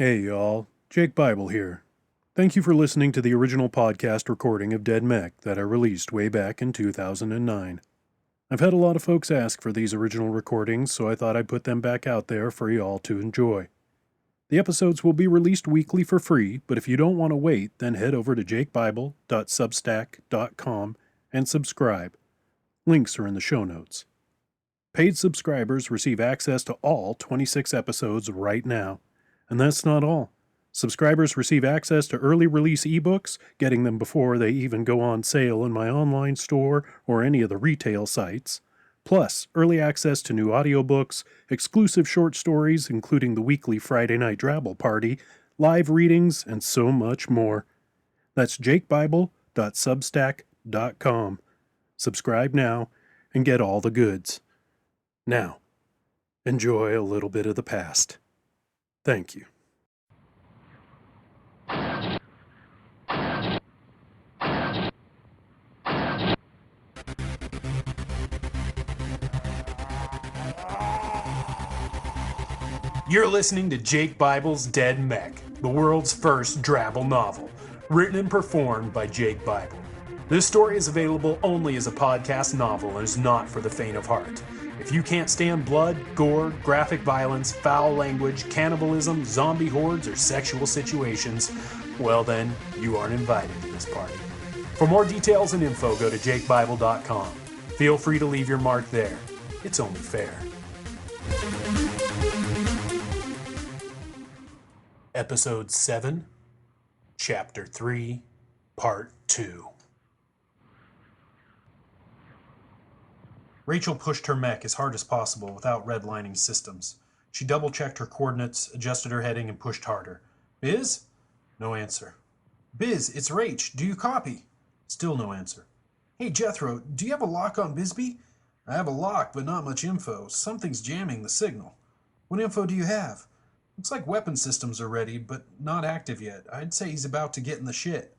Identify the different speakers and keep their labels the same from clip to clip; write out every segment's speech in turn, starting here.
Speaker 1: Hey y'all, Jake Bible here. Thank you for listening to the original podcast recording of Dead Mech that I released way back in 2009. I've had a lot of folks ask for these original recordings, so I thought I'd put them back out there for y'all to enjoy. The episodes will be released weekly for free, but if you don't want to wait, then head over to jakebible.substack.com and subscribe. Links are in the show notes. Paid subscribers receive access to all 26 episodes right now. And that's not all. Subscribers receive access to early release ebooks, getting them before they even go on sale in my online store or any of the retail sites. Plus, early access to new audiobooks, exclusive short stories, including the weekly Friday Night Drabble Party, live readings, and so much more. That's jakebible.substack.com. Subscribe now and get all the goods. Now, enjoy a little bit of the past. Thank you.
Speaker 2: You're listening to Jake Bible's Dead Mech, the world's first Drabble novel, written and performed by Jake Bible. This story is available only as a podcast novel and is not for the faint of heart. If you can't stand blood, gore, graphic violence, foul language, cannibalism, zombie hordes, or sexual situations, well then, you aren't invited to this party. For more details and info, go to jakebible.com. Feel free to leave your mark there. It's only fair. Episode 7, Chapter 3, Part 2. Rachel pushed her mech as hard as possible without redlining systems. She double-checked her coordinates, adjusted her heading, and pushed harder. Biz? No answer. Biz, it's Rach. Do you copy? Still no answer. Hey, Jethro, do you have a lock on Bisbee? I have a lock, but not much info. Something's jamming the signal. What info do you have? Looks like weapon systems are ready, but not active yet. I'd say he's about to get in the shit.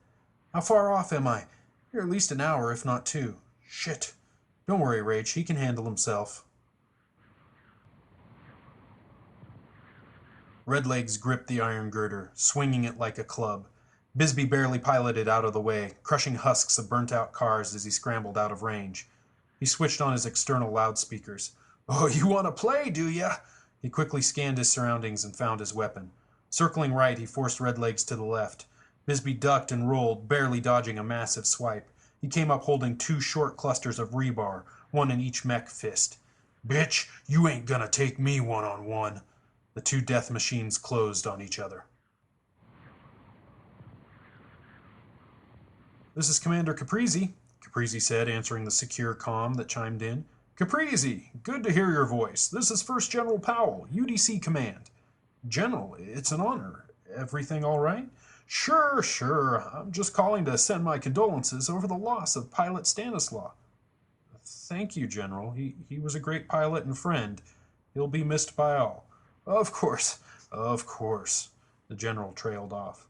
Speaker 2: How far off am I? You're at least an hour, if not 2. Shit. Don't worry, Rach. He can handle himself. Redlegs gripped the iron girder, swinging it like a club. Bisbee barely piloted out of the way, crushing husks of burnt-out cars as he scrambled out of range. He switched on his external loudspeakers. Oh, you want to play, do ya? He quickly scanned his surroundings and found his weapon. Circling right, he forced Redlegs to the left. Bisbee ducked and rolled, barely dodging a massive swipe. He came up holding 2 short clusters of rebar, one in each mech fist. Bitch, you ain't gonna take me one-on-one. The 2 death machines closed on each other. This is Commander Caprizi, Caprizi said, answering the secure comm that chimed in. Caprizi, good to hear your voice. This is First General Powell, UDC Command. General, it's an honor. Everything all right? Sure. I'm just calling to send my condolences over the loss of Pilot Stanislaw. Thank you, General. He was a great pilot and friend. He'll be missed by all. Of course. The General trailed off.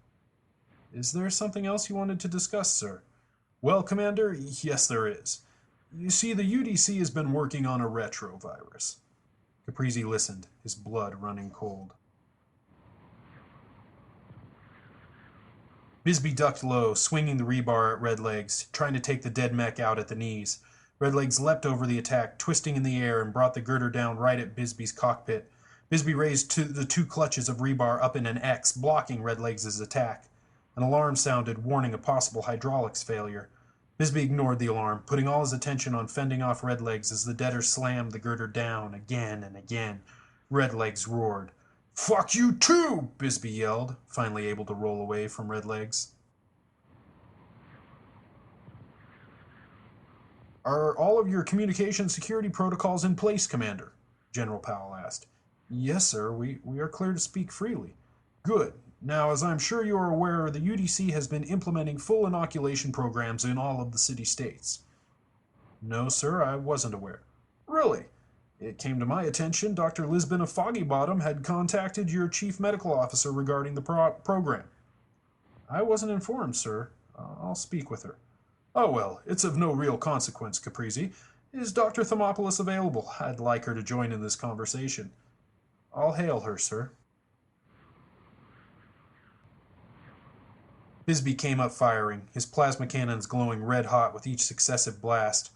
Speaker 2: Is there something else you wanted to discuss, sir? Well, Commander, yes there is. You see, the UDC has been working on a retrovirus. Caprizi listened, his blood running cold. Bisbee ducked low, swinging the rebar at Redlegs, trying to take the dead mech out at the knees. Redlegs leapt over the attack, twisting in the air, and brought the girder down right at Bisbee's cockpit. Bisbee raised the 2 clutches of rebar up in an X, blocking Redlegs' attack. An alarm sounded, warning a possible hydraulics failure. Bisbee ignored the alarm, putting all his attention on fending off Redlegs as the deader slammed the girder down again and again. Redlegs roared. Fuck you too, Bisbee yelled, finally able to roll away from Redlegs. Are all of your communication security protocols in place, Commander? General Powell asked. Yes, sir. We are clear to speak freely. Good. Now, as I'm sure you are aware, the UDC has been implementing full inoculation programs in all of the city-states. No, sir, I wasn't aware. Really? It came to my attention Dr. Lisbon of Foggy Bottom had contacted your chief medical officer regarding the program. I wasn't informed, sir. I'll speak with her. Oh, well, it's of no real consequence, Caprizi. Is Dr. Thermopolis available? I'd like her to join in this conversation. I'll hail her, sir. Bisbee came up firing, his plasma cannons glowing red-hot with each successive blast.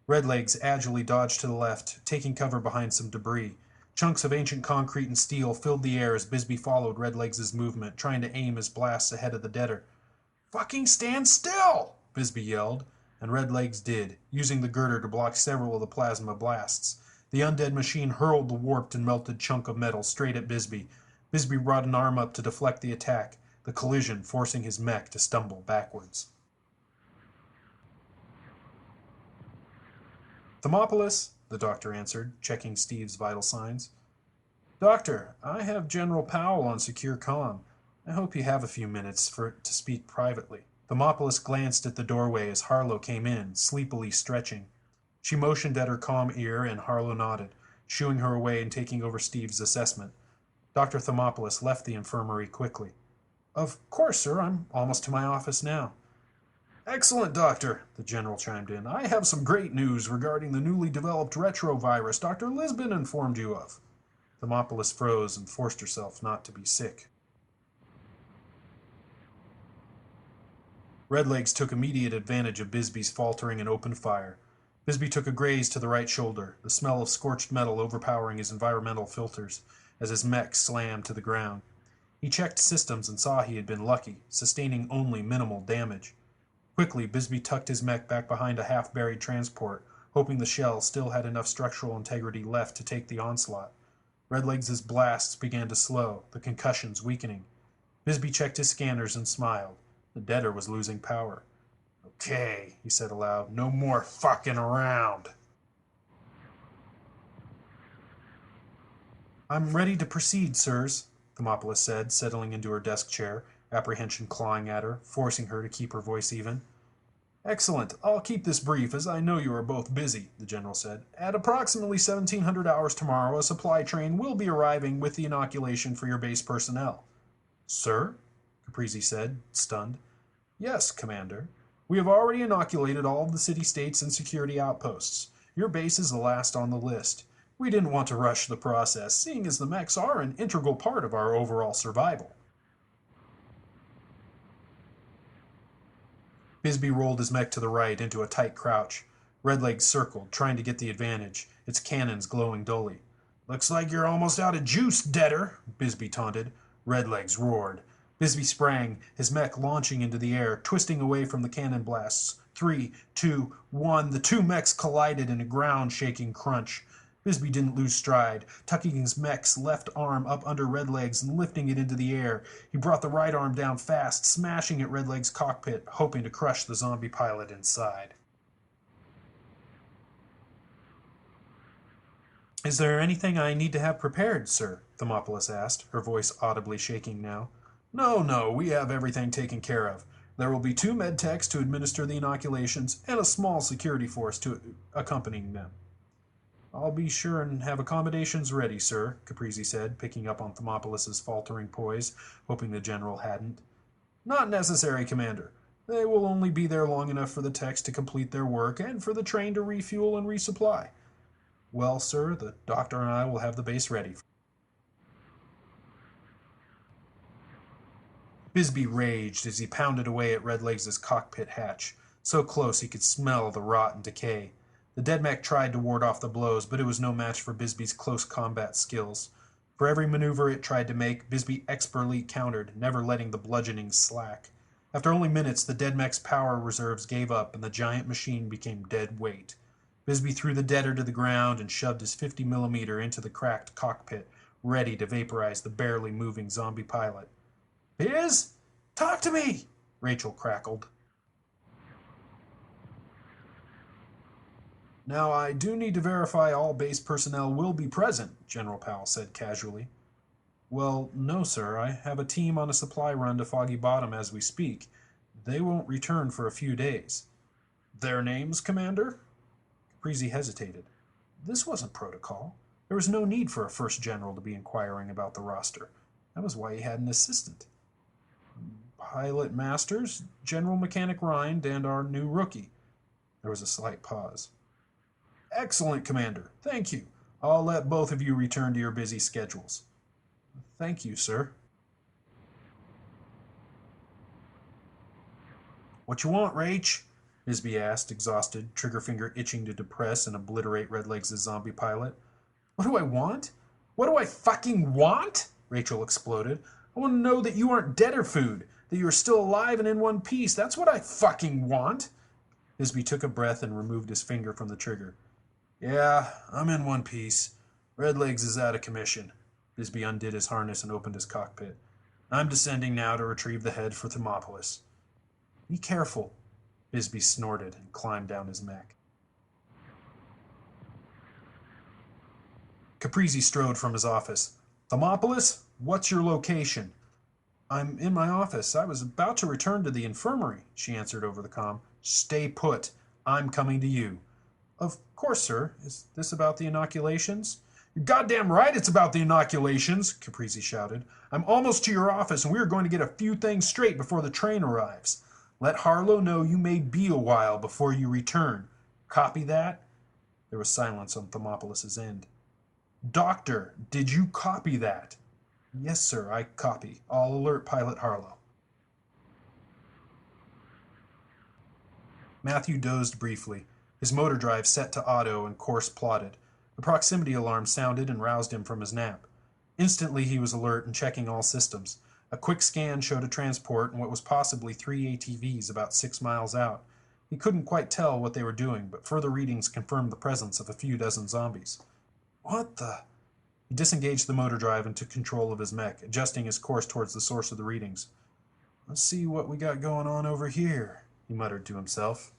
Speaker 2: Redlegs agilely dodged to the left, taking cover behind some debris. Chunks of ancient concrete and steel filled the air as Bisbee followed Redlegs' movement, trying to aim his blasts ahead of the deader. "Fucking stand still!" Bisbee yelled, and Redlegs did, using the girder to block several of the plasma blasts. The undead machine hurled the warped and melted chunk of metal straight at Bisbee. Bisbee brought an arm up to deflect the attack, the collision forcing his mech to stumble backwards. "Thermopolis," the doctor answered, checking Steve's vital signs. "Doctor, I have General Powell on secure comm. I hope you have a few minutes to speak privately." Thermopolis glanced at the doorway as Harlow came in, sleepily stretching. She motioned at her comm ear, and Harlow nodded, shooing her away and taking over Steve's assessment. Dr. Thermopolis left the infirmary quickly. "Of course, sir. I'm almost to my office now." "Excellent, Doctor," the general chimed in. "I have some great news regarding the newly developed retrovirus Dr. Lisbon informed you of." Thermopolis froze and forced herself not to be sick. Redlegs took immediate advantage of Bisbee's faltering and opened fire. Bisbee took a graze to the right shoulder, the smell of scorched metal overpowering his environmental filters as his mech slammed to the ground. He checked systems and saw he had been lucky, sustaining only minimal damage. Quickly, Bisbee tucked his mech back behind a half-buried transport, hoping the shell still had enough structural integrity left to take the onslaught. Redlegs' blasts began to slow, the concussions weakening. Bisbee checked his scanners and smiled. The deader was losing power. "Okay," he said aloud, "no more fucking around." "I'm ready to proceed, sirs," Thermopolis said, settling into her desk chair, apprehension clawing at her, forcing her to keep her voice even. "Excellent. I'll keep this brief, as I know you are both busy," the general said. "At approximately 1700 hours tomorrow, a supply train will be arriving with the inoculation for your base personnel." "Sir?" Caprizi said, stunned. "Yes, Commander. We have already inoculated all of the city-states and security outposts. Your base is the last on the list. We didn't want to rush the process, seeing as the mechs are an integral part of our overall survival." Bisbee rolled his mech to the right into a tight crouch. Redlegs circled, trying to get the advantage, its cannons glowing dully. "Looks like you're almost out of juice, deader," Bisbee taunted. Redlegs roared. Bisbee sprang, his mech launching into the air, twisting away from the cannon blasts. 3, 2, 1. The two mechs collided in a ground-shaking crunch. Bisbee didn't lose stride, tucking his mech's left arm up under Redlegs and lifting it into the air. He brought the right arm down fast, smashing at Redlegs' cockpit, hoping to crush the zombie pilot inside. "Is there anything I need to have prepared, sir?" Thermopolis asked, her voice audibly shaking now. No, we have everything taken care of. There will be 2 medtechs to administer the inoculations and a small security force to accompanying them." "I'll be sure and have accommodations ready, sir," Caprizi said, picking up on Thermopolis' faltering poise, hoping the general hadn't. "Not necessary, Commander. They will only be there long enough for the techs to complete their work and for the train to refuel and resupply." "Well, sir, the doctor and I will have the base ready." Bisbee raged as he pounded away at Redlegs' cockpit hatch, so close he could smell the rot and decay. The dead mech tried to ward off the blows, but it was no match for Bisbee's close combat skills. For every maneuver it tried to make, Bisbee expertly countered, never letting the bludgeoning slack. After only minutes, the dead mech's power reserves gave up, and the giant machine became dead weight. Bisbee threw the deader to the ground and shoved his 50mm into the cracked cockpit, ready to vaporize the barely moving zombie pilot. "Biz? Talk to me!" Rachel crackled. "Now, I do need to verify all base personnel will be present," General Powell said casually. "Well, no, sir. I have a team on a supply run to Foggy Bottom as we speak. They won't return for a few days." "Their names, Commander?" Caprizi hesitated. This wasn't protocol. There was no need for a first general to be inquiring about the roster. That was why he had an assistant. "Pilot Masters, General Mechanic Rind, and our new rookie." There was a slight pause. "Excellent, Commander. Thank you. I'll let both of you return to your busy schedules." "Thank you, sir." What you want, Rach? Bisbee asked, exhausted, trigger finger itching to depress and obliterate Redlegs' zombie pilot. What do I want? What do I fucking want? Rachel exploded. I want to know that you aren't dead or food, that you are still alive and in one piece. That's what I fucking want. Bisbee took a breath and removed his finger from the trigger. Yeah, I'm in one piece. Redlegs is out of commission. Bisbee undid his harness and opened his cockpit. I'm descending now to retrieve the head for Thermopolis. Be careful, Bisbee snorted and climbed down his mech. Caprizi strode from his office. Thermopolis, what's your location? I'm in my office. I was about to return to the infirmary, she answered over the comm. Stay put. I'm coming to you. Of course, sir. Is this about the inoculations? You're goddamn right it's about the inoculations, Caprizi shouted. I'm almost to your office, and we are going to get a few things straight before the train arrives. Let Harlow know you may be a while before you return. Copy that? There was silence on Thermopolis' end. Doctor, did you copy that? Yes, sir, I copy. I'll alert Pilot Harlow. Matthew dozed briefly, his motor drive set to auto and course plotted. The proximity alarm sounded and roused him from his nap. Instantly he was alert and checking all systems. A quick scan showed a transport and what was possibly 3 ATVs about 6 miles out. He couldn't quite tell what they were doing, but further readings confirmed the presence of a few dozen zombies. What the? He disengaged the motor drive and took control of his mech, adjusting his course towards the source of the readings. Let's see what we got going on over here, he muttered to himself.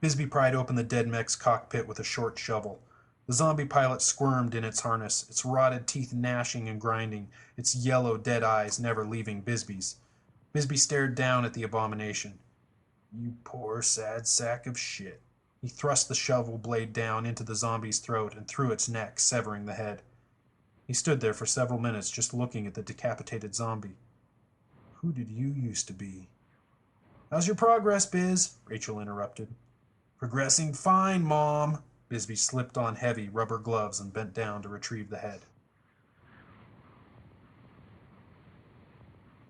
Speaker 2: Bisbee pried open the dead mech's cockpit with a short shovel. The zombie pilot squirmed in its harness, its rotted teeth gnashing and grinding, its yellow, dead eyes never leaving Bisbee's. Bisbee stared down at the abomination. You poor, sad sack of shit. He thrust the shovel blade down into the zombie's throat and through its neck, severing the head. He stood there for several minutes just looking at the decapitated zombie. Who did you used to be? How's your progress, Biz? Rachel interrupted. Progressing fine, Mom. Bisbee slipped on heavy rubber gloves and bent down to retrieve the head.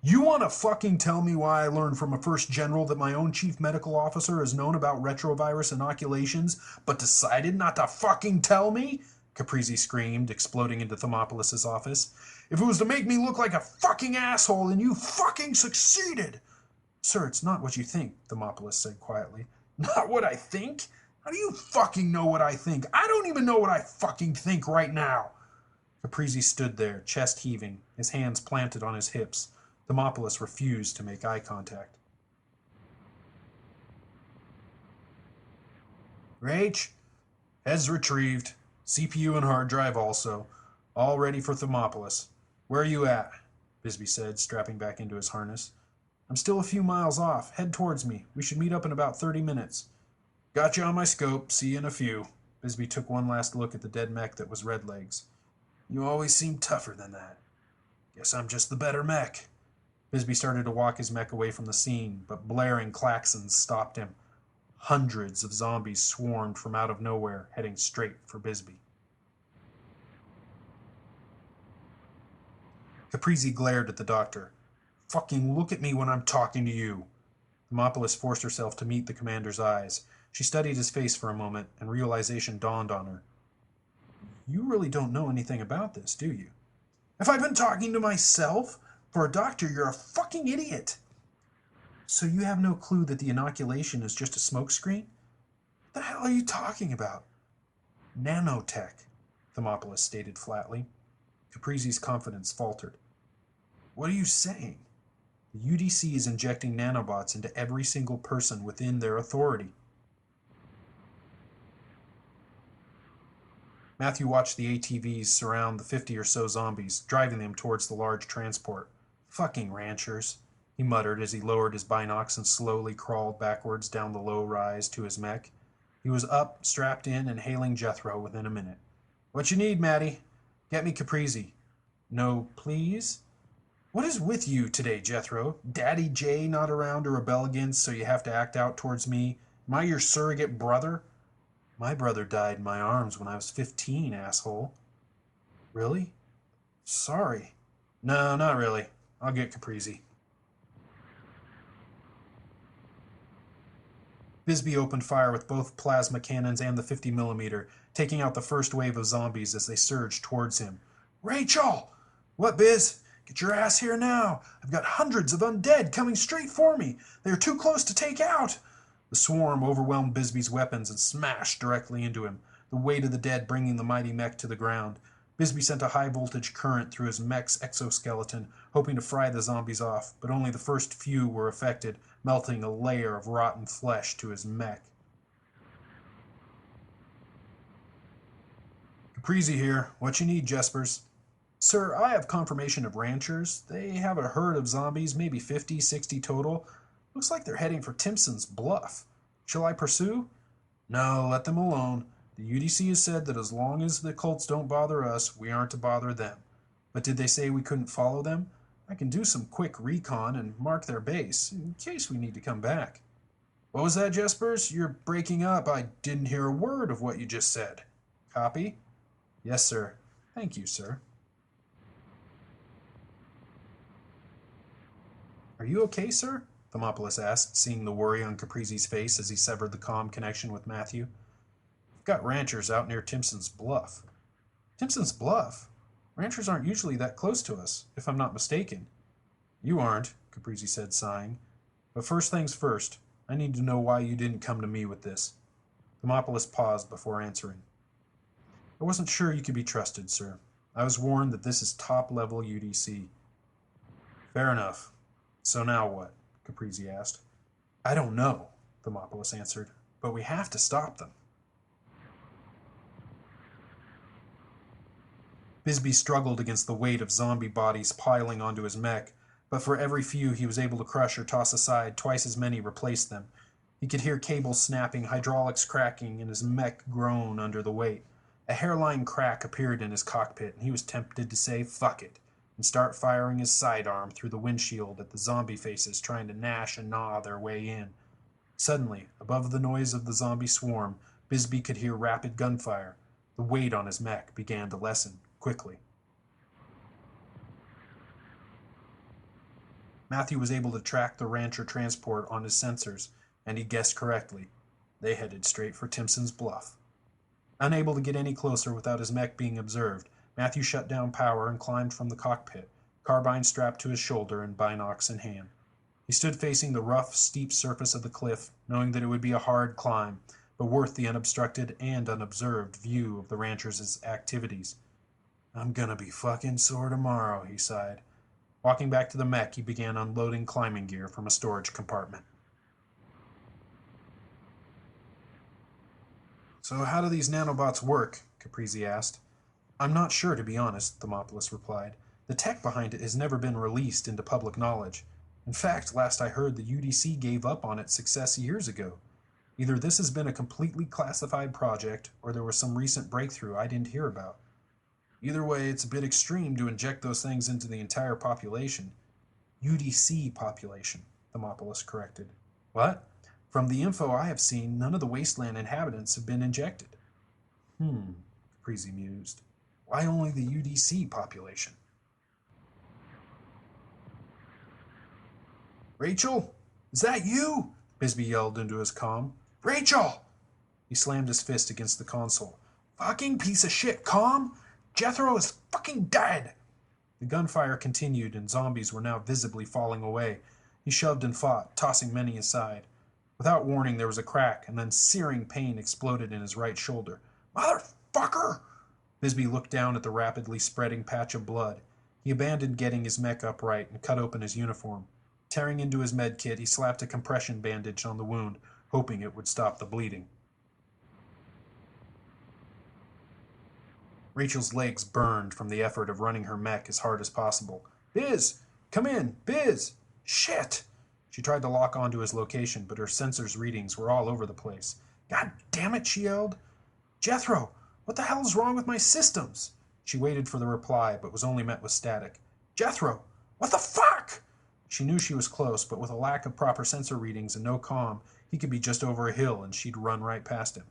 Speaker 2: You want to fucking tell me why I learned from a first general that my own chief medical officer has known about retrovirus inoculations, but decided not to fucking tell me? Caprizi screamed, exploding into Thermopolis' office. If it was to make me look like a fucking asshole, then you fucking succeeded! Sir, it's not what you think, Thermopolis said quietly. Not what I think? How do you fucking know what I think? I don't even know what I fucking think right now. Caprizi stood there, chest heaving, his hands planted on his hips. Thermopolis refused to make eye contact. Rach, heads retrieved. CPU and hard drive also. All ready for Thermopolis. Where are you at? Bisbee said, strapping back into his harness. I'm still a few miles off. Head towards me. We should meet up in about 30 minutes. Got you on my scope. See you in a few. Bisbee took one last look at the dead mech that was Redlegs. You always seem tougher than that. Guess I'm just the better mech. Bisbee started to walk his mech away from the scene, but blaring klaxons stopped him. Hundreds of zombies swarmed from out of nowhere, heading straight for Bisbee. Caprizi glared at the doctor. Fucking look at me when I'm talking to you. Thermopolis forced herself to meet the commander's eyes. She studied his face for a moment, and realization dawned on her. You really don't know anything about this, do you? Have I been talking to myself? For a doctor, you're a fucking idiot. So you have no clue that the inoculation is just a smokescreen? What the hell are you talking about? Nanotech, Thermopolis stated flatly. Caprizi's confidence faltered. What are you saying? The UDC is injecting nanobots into every single person within their authority. Matthew watched the ATVs surround the 50 or so zombies, driving them towards the large transport. Fucking ranchers, he muttered as he lowered his binocs and slowly crawled backwards down the low rise to his mech. He was up, strapped in, and hailing Jethro within a minute. What you need, Matty? Get me Caprizi. No, please? What is with you today, Jethro? Daddy J not around to rebel against, so you have to act out towards me? Am I your surrogate brother? My brother died in my arms when I was 15, asshole. Really? Sorry. No, not really. I'll get Caprizi. Bisbee opened fire with both plasma cannons and the 50 mm, taking out the first wave of zombies as they surged towards him. Rachel! What, Biz? Get your ass here now. I've got hundreds of undead coming straight for me. They are too close to take out. The swarm overwhelmed Bisbee's weapons and smashed directly into him, the weight of the dead bringing the mighty mech to the ground. Bisbee sent a high-voltage current through his mech's exoskeleton, hoping to fry the zombies off, but only the first few were affected, melting a layer of rotten flesh to his mech. Caprizi here. What you need, Jespers? Sir, I have confirmation of ranchers. They have a herd of zombies, maybe 50, 60 total. Looks like they're heading for Timpson's Bluff. Shall I pursue? No, let them alone. The UDC has said that as long as the cults don't bother us, we aren't to bother them. But did they say we couldn't follow them? I can do some quick recon and mark their base, in case we need to come back. What was that, Jespers? You're breaking up. I didn't hear a word of what you just said. Copy? Yes, sir. Thank you, sir. Are you okay, sir? Thermopolis asked, seeing the worry on Caprizi's face as he severed the comm connection with Matthew. We've got ranchers out near Timpson's Bluff. Timpson's Bluff? Ranchers aren't usually that close to us, if I'm not mistaken. You aren't, Caprizi said, sighing. But first things first, I need to know why you didn't come to me with this. Thermopolis paused before answering. I wasn't sure you could be trusted, sir. I was warned that this is top-level UDC. Fair enough. So now what? Caprizi asked. I don't know, Thermopolis answered, but we have to stop them. Bisbee struggled against the weight of zombie bodies piling onto his mech, but for every few he was able to crush or toss aside, twice as many replaced them. He could hear cables snapping, hydraulics cracking, and his mech groan under the weight. A hairline crack appeared in his cockpit, and he was tempted to say, fuck it, and start firing his sidearm through the windshield at the zombie faces trying to gnash and gnaw their way in. Suddenly, above the noise of the zombie swarm, Bisbee could hear rapid gunfire. The weight on his mech began to lessen quickly. Matthew was able to track the rancher transport on his sensors, and he guessed correctly. They headed straight for Timpson's Bluff. Unable to get any closer without his mech being observed, Matthew shut down power and climbed from the cockpit, carbine strapped to his shoulder and binocs in hand. He stood facing the rough, steep surface of the cliff, knowing that it would be a hard climb, but worth the unobstructed and unobserved view of the ranchers' activities. I'm gonna be fucking sore tomorrow, he sighed. Walking back to the mech, he began unloading climbing gear from a storage compartment. So how do these nanobots work? Caprizi asked. I'm not sure, to be honest, Thermopolis replied. The tech behind it has never been released into public knowledge. In fact, last I heard, the UDC gave up on its success years ago. Either this has been a completely classified project, or there was some recent breakthrough I didn't hear about. Either way, it's a bit extreme to inject those things into the entire population. UDC population, Thermopolis corrected. What? From the info I have seen, none of the wasteland inhabitants have been injected. Caprizi mused. Why only the UDC population? Rachel? Is that you? Bisbee yelled into his comm. Rachel! He slammed his fist against the console. Fucking piece of shit, comm! Jethro is fucking dead! The gunfire continued, and zombies were now visibly falling away. He shoved and fought, tossing many aside. Without warning, there was a crack, and then searing pain exploded in his right shoulder. Motherfucker! Bisbee looked down at the rapidly spreading patch of blood. He abandoned getting his mech upright and cut open his uniform. Tearing into his med kit, he slapped a compression bandage on the wound, hoping it would stop the bleeding. Rachel's legs burned from the effort of running her mech as hard as possible. Biz! Come in! Biz! Shit! She tried to lock onto his location, but her sensors' readings were all over the place. God damn it, she yelled. Jethro, what the hell is wrong with my systems? She waited for the reply, but was only met with static. Jethro, what the fuck? She knew she was close, but with a lack of proper sensor readings and no comm, he could be just over a hill and she'd run right past him.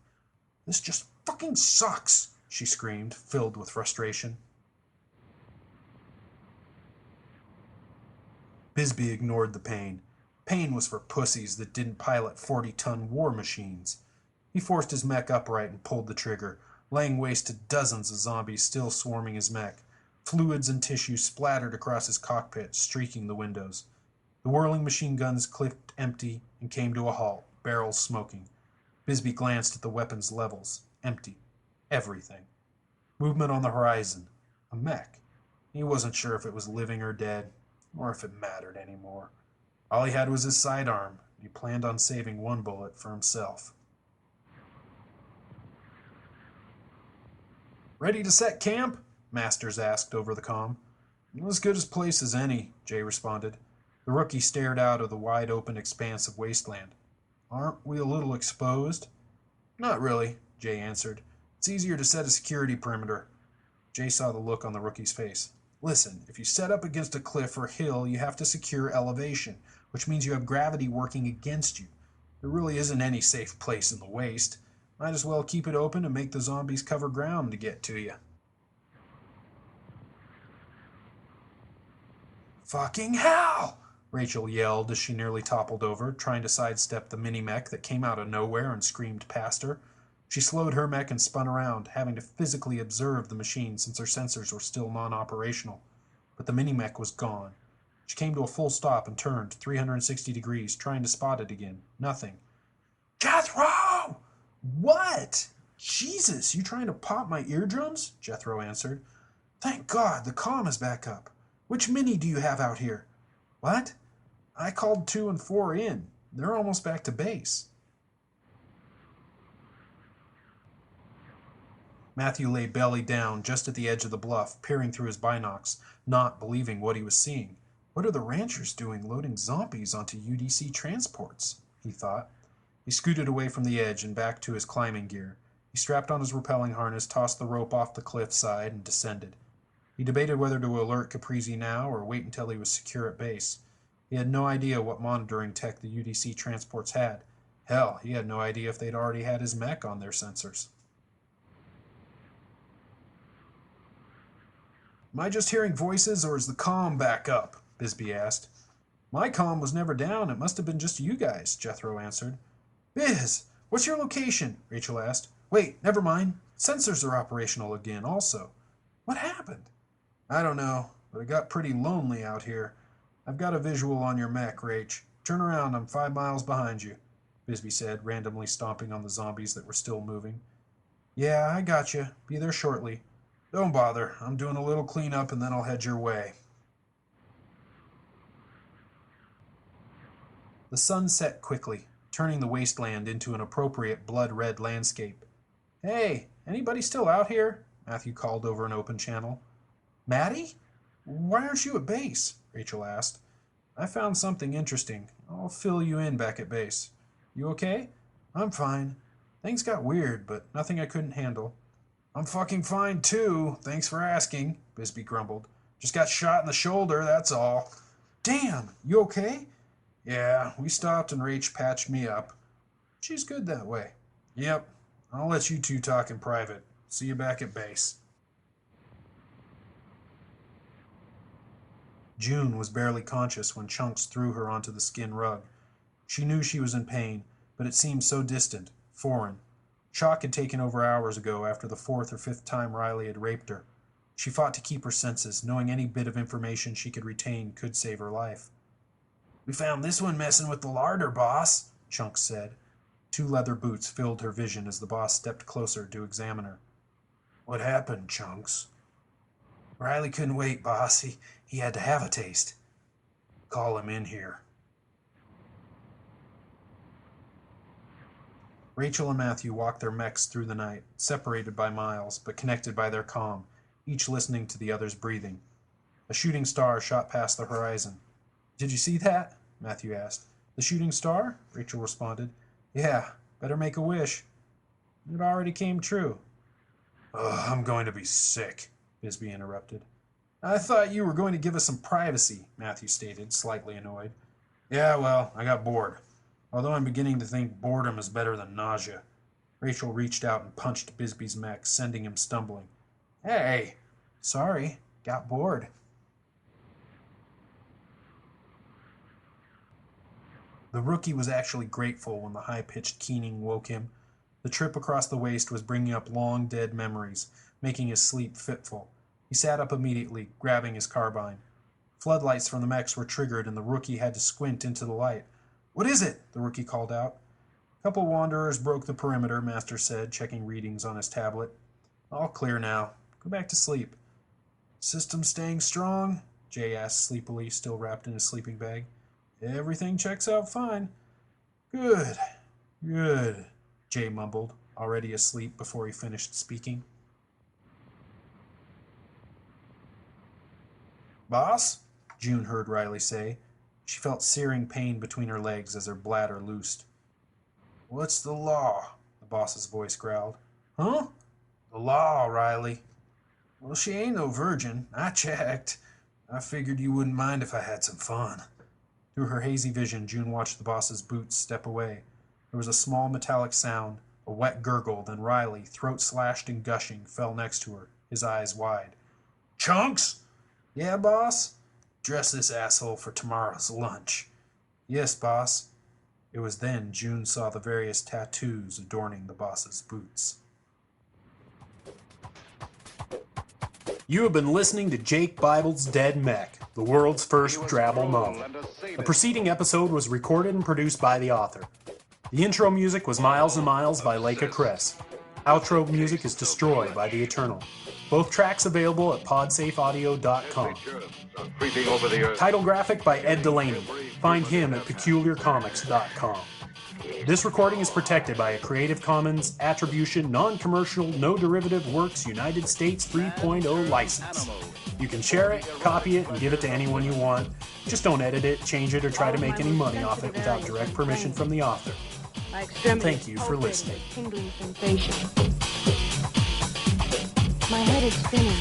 Speaker 2: This just fucking sucks, she screamed, filled with frustration. Bisbee ignored the pain. Pain was for pussies that didn't pilot 40-ton war machines. He forced his mech upright and pulled the trigger, laying waste to dozens of zombies still swarming his mech. Fluids and tissue splattered across his cockpit, streaking the windows. The whirling machine guns clicked empty and came to a halt, barrels smoking. Bisbee glanced at the weapons levels. Empty. Everything. Movement on the horizon. A mech. He wasn't sure if it was living or dead, or if it mattered anymore. All he had was his sidearm, and he planned on saving one bullet for himself. "Ready to set camp?" Masters asked over the comm. "As good a place as any," Jay responded. The rookie stared out of the wide-open expanse of wasteland. "Aren't we a little exposed?" "Not really," Jay answered. "It's easier to set a security perimeter." Jay saw the look on the rookie's face. "Listen, if you set up against a cliff or hill, you have to secure elevation, which means you have gravity working against you. There really isn't any safe place in the waste. Might as well keep it open and make the zombies cover ground to get to you." "Fucking hell!" Rachel yelled as she nearly toppled over, trying to sidestep the mini-mech that came out of nowhere and screamed past her. She slowed her mech and spun around, having to physically observe the machine since her sensors were still non-operational. But the mini-mech was gone. She came to a full stop and turned 360 degrees, trying to spot it again. Nothing. "Jethro!" "What?" "Jesus, you trying to pop my eardrums?" Jethro answered. "Thank God, the comm is back up. Which mini do you have out here?" "What?" "I called 2 and 4 in. They're almost back to base." Matthew lay belly down just at the edge of the bluff, peering through his binocs, not believing what he was seeing. What are the ranchers doing loading zombies onto UDC transports? He thought. He scooted away from the edge and back to his climbing gear. He strapped on his rappelling harness, tossed the rope off the cliff side, and descended. He debated whether to alert Caprizi now or wait until he was secure at base. He had no idea what monitoring tech the UDC transports had. Hell, he had no idea if they'd already had his mech on their sensors. "Am I just hearing voices, or is the comm back up?" Bisbee asked. "My comm was never down. It must have been just you guys," Jethro answered. "Biz, what's your location?" Rachel asked. "Wait, never mind. Sensors are operational again, also. What happened?" "I don't know, but it got pretty lonely out here. I've got a visual on your mech, Rach. Turn around, I'm 5 miles behind you," Bisbee said, randomly stomping on the zombies that were still moving. "Yeah, I got you. Be there shortly." "Don't bother. I'm doing a little cleanup and then I'll head your way." The sun set quickly, turning the wasteland into an appropriate blood-red landscape. "Hey, anybody still out here?" Matthew called over an open channel. "Maddie? Why aren't you at base?" Rachel asked. "I found something interesting. I'll fill you in back at base. You okay?" "I'm fine. Things got weird, but nothing I couldn't handle." "I'm fucking fine too. Thanks for asking," Bisbee grumbled. "Just got shot in the shoulder, that's all." "Damn, you okay?" "Yeah, we stopped and Rach patched me up." "She's good that way." "Yep. I'll let you two talk in private. See you back at base." June was barely conscious when Chunks threw her onto the skin rug. She knew she was in pain, but it seemed so distant, foreign. Shock had taken over hours ago after the 4th or 5th time Riley had raped her. She fought to keep her senses, knowing any bit of information she could retain could save her life. "We found this one messing with the larder, boss," Chunks said. 2 leather boots filled her vision as the boss stepped closer to examine her. "What happened, Chunks?" "Riley couldn't wait, boss. He had to have a taste." "Call him in here." Rachel and Matthew walked their mechs through the night, separated by miles, but connected by their comm, each listening to the other's breathing. A shooting star shot past the horizon. "Did you see that?" Matthew asked. "The shooting star?" Rachel responded. "Yeah, better make a wish." "It already came true." "Ugh, I'm going to be sick," Bisbee interrupted. "I thought you were going to give us some privacy," Matthew stated, slightly annoyed. "Yeah, well, I got bored. Although I'm beginning to think boredom is better than nausea." Rachel reached out and punched Bisbee's mech, sending him stumbling. "Hey!" "Sorry, got bored." The rookie was actually grateful when the high-pitched keening woke him. The trip across the waste was bringing up long dead memories, making his sleep fitful. He sat up immediately, grabbing his carbine. Floodlights from the mechs were triggered, and the rookie had to squint into the light. "What is it?" the rookie called out. "Couple wanderers broke the perimeter," Master said, checking readings on his tablet. "All clear now. Go back to sleep." "System staying strong?" Jay asked sleepily, still wrapped in his sleeping bag. "Everything checks out fine." "Good, good," Jay mumbled, already asleep before he finished speaking. "Boss?" June heard Riley say. She felt searing pain between her legs as her bladder loosed. "What's the law?" the boss's voice growled. "Huh?" "The law, Riley." "Well, she ain't no virgin. I checked. I figured you wouldn't mind if I had some fun." Through her hazy vision, June watched the boss's boots step away. There was a small metallic sound, a wet gurgle, then Riley, throat slashed and gushing, fell next to her, his eyes wide. "Chunks?" "Yeah, boss?" "Dress this asshole for tomorrow's lunch." "Yes, boss." It was then June saw the various tattoos adorning the boss's boots. You have been listening to Jake Bible's Dead Mech, the world's first drabble novel. The preceding episode was recorded and produced by the author. The intro music was Miles and Miles by Leica Kress. Outro music is Destroy by The Eternal. Both tracks available at podsafeaudio.com. Title graphic by Ed Delaney. Find him at peculiarcomics.com. This recording is protected by a Creative Commons Attribution Non-Commercial No Derivative Works United States 3.0 license. You can share it, copy it, and give it to anyone you want. Just don't edit it, change it, or try to make any money off it without direct permission from the author. Thank you for listening.
Speaker 3: My head is spinning.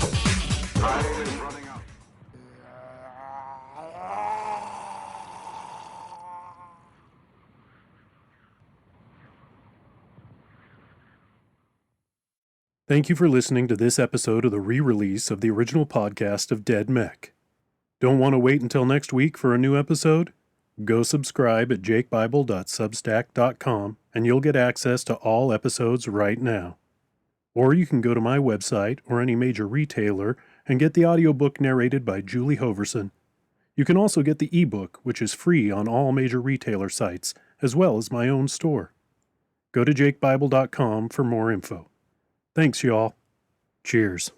Speaker 1: Thank you for listening to this episode of the re-release of the original podcast of Dead Mech. Don't want to wait until next week for a new episode? Go subscribe at jakebible.substack.com and you'll get access to all episodes right now. Or you can go to my website or any major retailer and get the audiobook narrated by Julie Hoverson. You can also get the ebook, which is free on all major retailer sites, as well as my own store. Go to jakebible.com for more info. Thanks, y'all. Cheers.